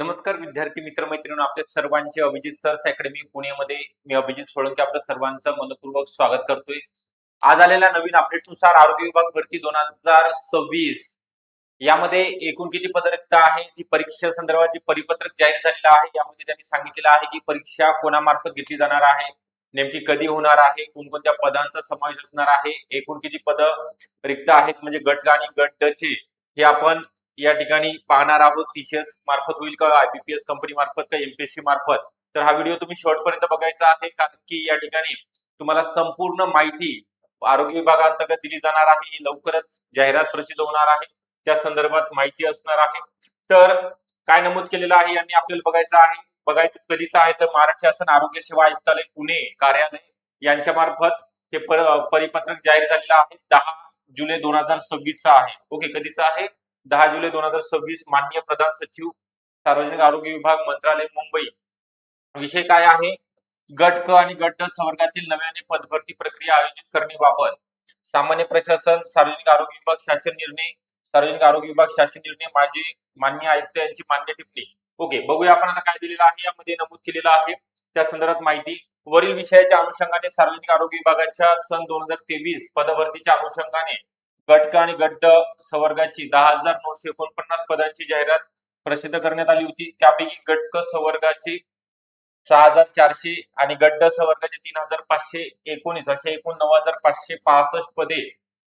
नमस्कार विद्यार्थी मित्र मैत्रिणी आपल्या सर्वांचे अभिजित सर्स अकॅडमी पुणेमध्ये मी अभिजित सोळंके आपल्या सर्वांचं मनपूर्वक स्वागत करतोय. आज आलेल्या नवीन अपडेटनुसार आरोग्य विभाग भरती 2026 यामध्ये एकूण किती पद रिक्त आहे, ती परीक्षा संदर्भात परिपत्रक जाहीर झालेलं आहे. यामध्ये त्यांनी सांगितलेलं आहे की परीक्षा कोणामार्फत घेतली जाणार आहे, नेमकी कधी होणार आहे, कोणकोणत्या पदांचा समावेश असणार आहे, एकूण किती पद रिक्त आहेत म्हणजे गट आणि गट ड चे हे आपण या ठिकाणी पाहणार आहोत. टीसीएस मार्फत होईल का, आयबीपीएस कंपनी मार्फत का, एमपीएससी मार्फत. तर हा व्हिडिओ तुम्ही शेवटपर्यंत बघायचा आहे, कारण की या ठिकाणी तुम्हाला संपूर्ण माहिती आरोग्य विभागांतर्गत दिली जाणार आहे. लवकरच जाहिरात प्रसिद्ध होणार आहे, त्या संदर्भात माहिती असणार आहे. तर काय नमूद केलेलं आहे यांनी आपल्याला बघायचं आहे. बघायचं कधीच आहे तर महाराष्ट्र शासन आरोग्य सेवा आयुक्तालय पुणे कार्यालय यांच्या मार्फत हे परिपत्रक जाहीर झालेलं आहे. 10 जुलै 2026 चा आहे. ओके, कधीचा आहे? 10 जुलै 2026. माननीय प्रधान सचिव सार्वजनिक आरोग्य विभाग मंत्रालय मुंबई. विषय काय आहे? गट क आणि गट ड संवर्गातील नव्याने पदभरती प्रक्रिया आयोजित करण्याबाबत सामान्य प्रशासन सार्वजनिक आरोग्य विभाग शासन निर्णय, सार्वजनिक आरोग्य विभाग शासन निर्णय, माझे माननीय आयुक्त यांची मान्य टिप्पणी. ओके, बघूया आपण आता काय दिलेलं आहे. यामध्ये नमूद केलेलं आहे त्या संदर्भात माहिती. वरील विषयाच्या अनुषंगाने सार्वजनिक आरोग्य विभागाच्या सन 2023 पदभरतीच्या अनुषंगाने गट क आणि गट ड संवर्गाची 10,949 पदांची जाहिरात प्रसिद्ध करण्यात आली होती. त्यापैकी गट क संवर्गाची 6,400 आणि गट ड संवर्गाचे 3,519 असे एकूण 9,565 पदे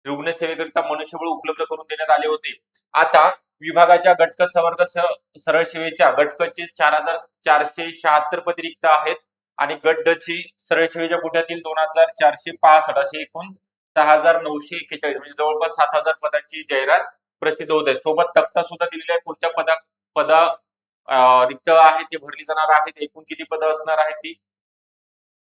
रुग्णसेवेकरिता मनुष्यबळ उपलब्ध करून देण्यात आले होते. आता विभागाच्या गट क संवर्ग सरळ सेवेच्या गट क चे 4,476 पदे रिक्त आहेत आणि गट ड ची सरळ सेवेच्या कोट्यातील 2,465 असे एकूण 6,941 म्हणजे जवळपास 7,000 पदांची जाहिरात प्रसिद्ध होत आहे. सोबत तक्ता सुद्धा दिलेला आहे, कोणत्या पदा रिक्त आहेत ते भरली जाणार आहेत, एकूण किती पद असणार आहेत ती,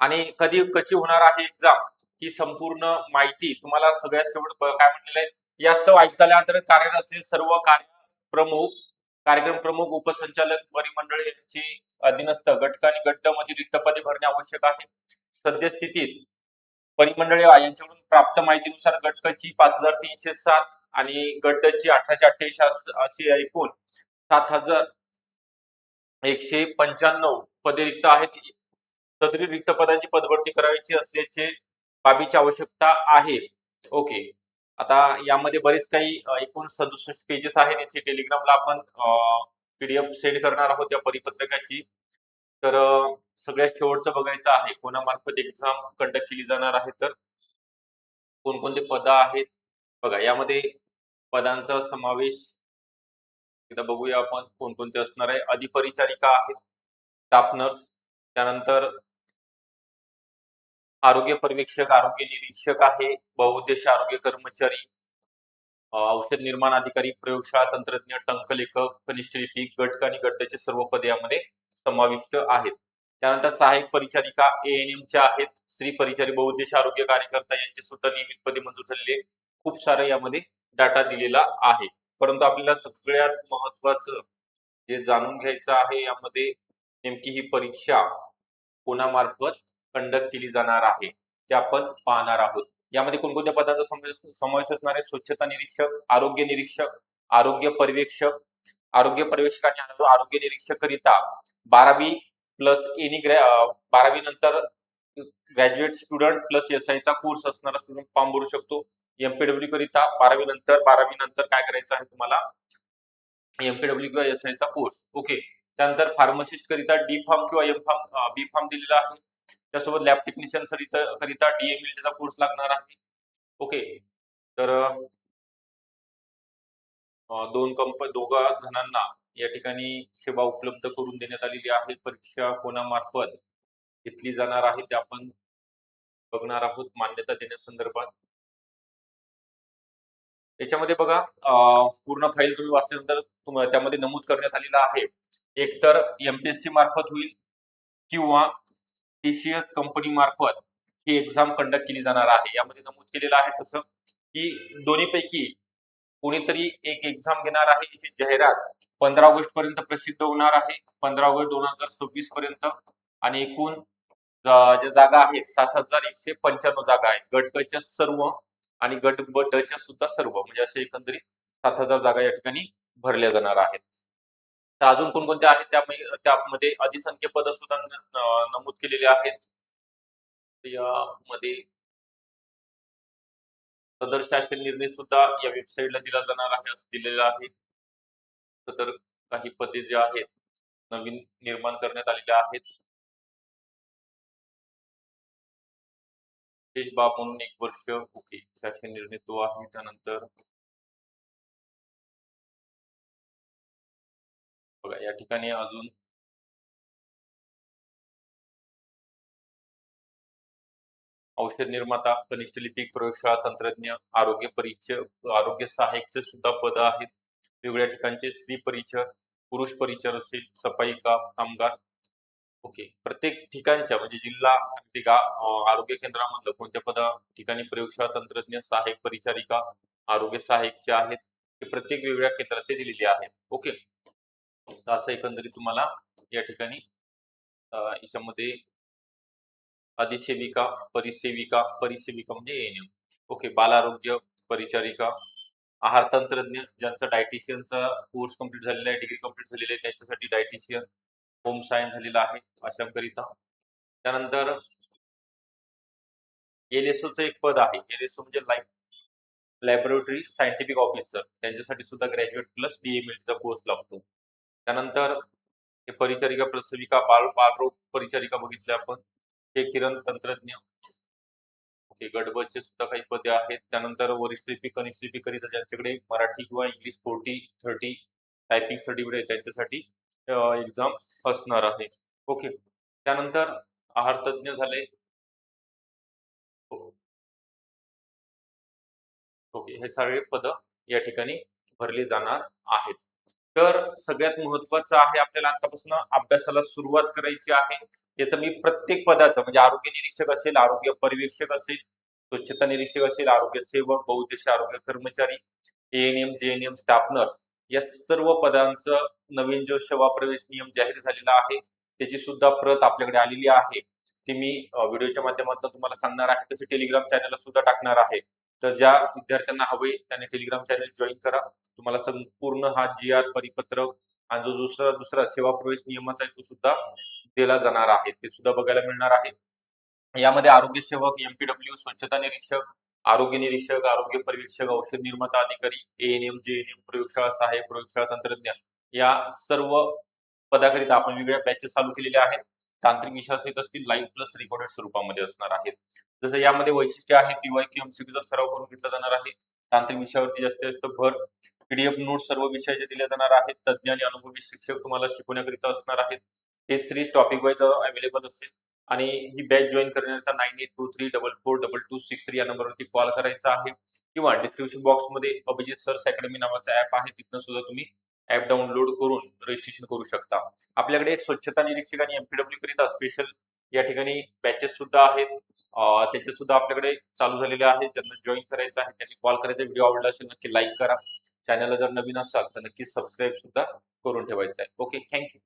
आणि कधी कशी होणार आहे एक्झाम, ही संपूर्ण माहिती तुम्हाला सगळ्यात शेवट काय म्हटलेलं आहे. यास्तव आयुक्तालयाअंतर्गत कार्यरत असलेले सर्व कार्यक्रम प्रमुख उपसंचालक परिमंडळ यांची अधीनस्थ गट आणि गट मध्ये रिक्त पदे भरणे आवश्यक आहे. सद्यस्थितीत परिमंडळे यांच्याकडून प्राप्त माहितीनुसार गट क ची 5,307 आणि गट ड ची 1,888 अशी एकूण 7,195 पदे रिक्त आहेत. सदरी रिक्त पदांची पदभरती करायची असल्याचे बाबीची आवश्यकता आहे. ओके, आता यामध्ये बरेच काही एकूण 67 पेजेस आहेत. याची टेलिग्रामला आपण पीडीएफ सेंड करणार आहोत या परिपत्रकाची. तर सगळ्यात शेवटचं बघायचं आहे, कोणामार्फत एक्झाम कंडक्ट केली जाणार आहे, तर कोणकोणते पद आहेत बघा. यामध्ये पदांचा समावेश एकदा बघूया आपण कोणकोणते असणार आहे. अधिपरिचारिका आहेत, स्टाफ नर्स, त्यानंतर आरोग्य पर्यवेक्षक, आरोग्य निरीक्षक आहे, बहुउद्देशीय आरोग्य कर्मचारी, औषध निर्माण अधिकारी, प्रयोगशाळा तंत्रज्ञ, टंकलेखक, कनिष्ठ लिपिक, गट आणि गटाचे सर्व पदे यामध्ये समाविष्ट आहेत. त्यानंतर सहाय्यक परिचारिका एएनएम च्या आहेत, स्त्री परिचारी, बहुउद्देशीय आरोग्य कार्यकर्ता यांचे सुद्धा नियमित पदे मंजूर झालेले. खूप सारे यामध्ये डाटा दिलेला आहे, परंतु आपल्याला सगळ्यात महत्वाचं जे जाणून घ्यायचं आहे, यामध्ये नेमकी ही परीक्षा कोणामार्फत कंडक्ट केली जाणार आहे ते आपण पाहणार आहोत. यामध्ये कोणकोणत्या पदांचा समावेश असणार आहे? स्वच्छता निरीक्षक, आरोग्य निरीक्षक, आरोग्य पर्यवेक्षक, आरोग्य पर्यवेक्षक आणि आरोग्य निरीक्षक करिता 12वी प्लस एनी 12वी नंतर ग्रॅज्युएट स्टुडंट प्लस एसआय चा कोर्स असणारा स्टुडंट फॉर्म भरू शकतो. एमपीडब्ल्यू करिता 12वी नंतर काय करायचं आहे तुम्हाला? एमपीडब्ल्यू किंवा एसआय चा कोर्स. ओके, त्यानंतर फार्मासिस्ट करिता डी फार्म किंवा एम फार्म बी फार्म दिलेला आहे. त्यासोबत लॅब टेक्निशियन करिता डीएमएल चा कोर्स लागणार आहे. ओके, तर दोघा जणांना या ठिकाणी सेवा उपलब्ध करून देण्यात आलेली आहे. परीक्षा कोणामार्फत घेतली जाणार आहे ते आपण बघणार आहोत. मान्यता देण्यासंदर्भात याच्यामध्ये बघा, पूर्ण फाईल तुम्ही वाचल्यानंतर त्यामध्ये नमूद करण्यात आलेलं आहे. एकतर एमपीएससी मार्फत होईल किंवा टीसीएस कंपनी मार्फत ही एक्झाम कंडक्ट केली जाणार आहे. यामध्ये नमूद केलेलं आहे तसं की दोन्हीपैकी कोणीतरी एक एक्झाम घेणार आहे. याची जाहिरात 15 ऑगस्ट पर्यंत प्रसिद्ध होणार आहे, 15 ऑगस्ट 2026 पर्यंत. आणि एकूण ज्या जागा आहेत 7,195 जागा आहेत. गट क च्या सर्व आणि गट ब ड च्या सुद्धा सर्व, म्हणजे असे एकंदरीत 7,000 जागा या ठिकाणी भरल्या जाणार आहेत. तर अजून कोणकोणते आहेत त्यामध्ये अधिसंख्य पद सुद्धा नमूद केलेले आहेत. यामध्ये सदर शासन निर्णय सुद्धा या वेबसाईटला दिला जाणार आहे असं दिलेलं आहे. सदर काही पदे जे आहेत नवीन निर्माण करण्यात आलेले आहेत. विशेष बाब म्हणून 1 वर्ष ओके शासन निर्णय तो आहे. त्यानंतर बघा या ठिकाणी अजून औषध निर्माता, कनिष्ठ लिपिक, प्रयोगशाळा तंत्रज्ञ, आरोग्य सहाय्यकचे सुद्धा पद आहेत. वेगवेगळ्या ठिकाणचे स्त्री परिचर, पुरुष परिचर असेल, सफाई कामगार. ओके प्रत्येक ठिकाणच्या म्हणजे जिल्हा आरोग्य केंद्रामधलं कोणत्या ठिकाणी प्रयोगशाळा तंत्रज्ञ, सहाय्यक परिचारिका, आरोग्य सहाय्यकचे आहेत ते प्रत्येक वेगवेगळ्या केंद्रात ते दिलेले आहेत. ओके तर असं एकंदरीत तुम्हाला या ठिकाणी याच्यामध्ये अधिसेविका, परिसेविका म्हणजे ANM. ओके बाल आरोग्य परिचारिका, आहार तंत्रज्ञ ज्यांचा डायटिशियनचा कोर्स कंप्लीट झालेला आहे, डिग्री कंप्लीट झालेली आहे त्यांच्यासाठी डायटिशियन, होम सायन्स झालेला आहे अशांकरिता. त्यानंतर LSOचं एक पद आहे. LSO म्हणजे लॅबोरेटरी सायंटिफिक ऑफिसर त्यांच्यासाठी सुद्धा ग्रॅज्युएट प्लस DMED चा कोर्स लागतो. त्यानंतर हे परिचारिका, प्रसविका, बालरोग परिचारिका बघितले आपण. हे किरण तंत्रज्ञ ओके गटबचे सुद्धा काही पदे आहेत. त्यानंतर वरिष्ठ लिपिक, कनिष्ठ लिपिक करिता ज्यांच्याकडे मराठी किंवा इंग्लिश 40-30 टायपिंग सर्टिफिकेट त्यांच्यासाठी एक्झाम असणार आहे. ओके त्यानंतर आहार तज्ञ झाले. ओके हे सगळे पद या ठिकाणी भरली जाणार आहेत. तर सगळ्यात महत्वाचं आहे आपल्याला आतापासून अभ्यासाला सुरुवात करायची आहे. त्याचं मी प्रत्येक पदाचं म्हणजे आरोग्य निरीक्षक असेल, आरोग्य पर्यवेक्षक असेल, स्वच्छता निरीक्षक असेल, आरोग्य सेवक, बहुउद्देशीय आरोग्य कर्मचारी, ANM, JNM, स्टाफ नर्स या सर्व पदांचं नवीन जो सेवा प्रवेश नियम जाहीर झालेला आहे त्याची सुद्धा प्रत आपल्याकडे आलेली आहे. ती मी व्हिडिओच्या माध्यमातून तुम्हाला सांगणार आहे. तसे टेलिग्राम चॅनलला सुद्धा टाकणार आहे. तर ज्या विद्यार्थ्यांना हवे त्यांनी टेलिग्राम चॅनल जॉईन करा. तुम्हाला संपूर्ण हा GR परिपत्रक आणि जो दुसरा सेवा प्रवेश नियमाचा आहे तो सुद्धा दिला जाणार आहे. ते सुद्धा बघायला मिळणार आहे. यामध्ये आरोग्य सेवक, MPW, स्वच्छता निरीक्षक, आरोग्य निरीक्षक, आरोग्य पर्यवेक्षक, औषध निर्माता अधिकारी, ANM, JNM, प्रयोगशाळा सहाय्यक, प्रयोगशाळा तंत्रज्ञ या सर्व पदाकरिता आपण वेगवेगळ्या बॅचेस चालू केलेल्या आहेत. तांत्रिक विषयासहित असतील, लाईव्ह प्लस रेकॉर्डेड स्वरूपामध्ये असणार आहेत. जसं यामध्ये वैशिष्ट्य आहे PYQ MCQ चा सराव करून घेतला जाणार आहे. तांत्रिक विषयावरती जास्तीत जास्त भर PDF नोट्स सर्व विषयाचे दिले जाणार आहेत. तज्ञ आणि अनुभवी शिक्षक तुम्हाला शिकवण्याकरिता असणार आहेत. हे सिरीज टॉपिक वाईज अवेलेबल असेल आणि ही बॅच जॉईन करण्याकरिता 9823442263 या नंबरवरती कॉल करायचा आहे किंवा डिस्क्रिप्शन बॉक्समध्ये अभिजित सर्स अकॅडमी नावाचा ऍप आहे. तिथनं सुद्धा तुम्ही ऍप डाउनलोड करून रजिस्ट्रेशन करू शकता. आपल्याकडे स्वच्छता निरीक्षक आणि MPW करिता स्पेशल या ठिकाणी बॅचेस सुद्धा आहेत. त्याचे सुद्धा आपल्याकडे चालू झालेले आहेत. ज्यांना जॉईन करायचं आहे त्यांनी कॉल करायचा. व्हिडिओ आवडला असेल नक्की लाईक करा. चॅनलला जर नवीन असाल तर नक्की सबस्क्राईब सुद्धा करून ठेवायचं आहे. Okay thank you.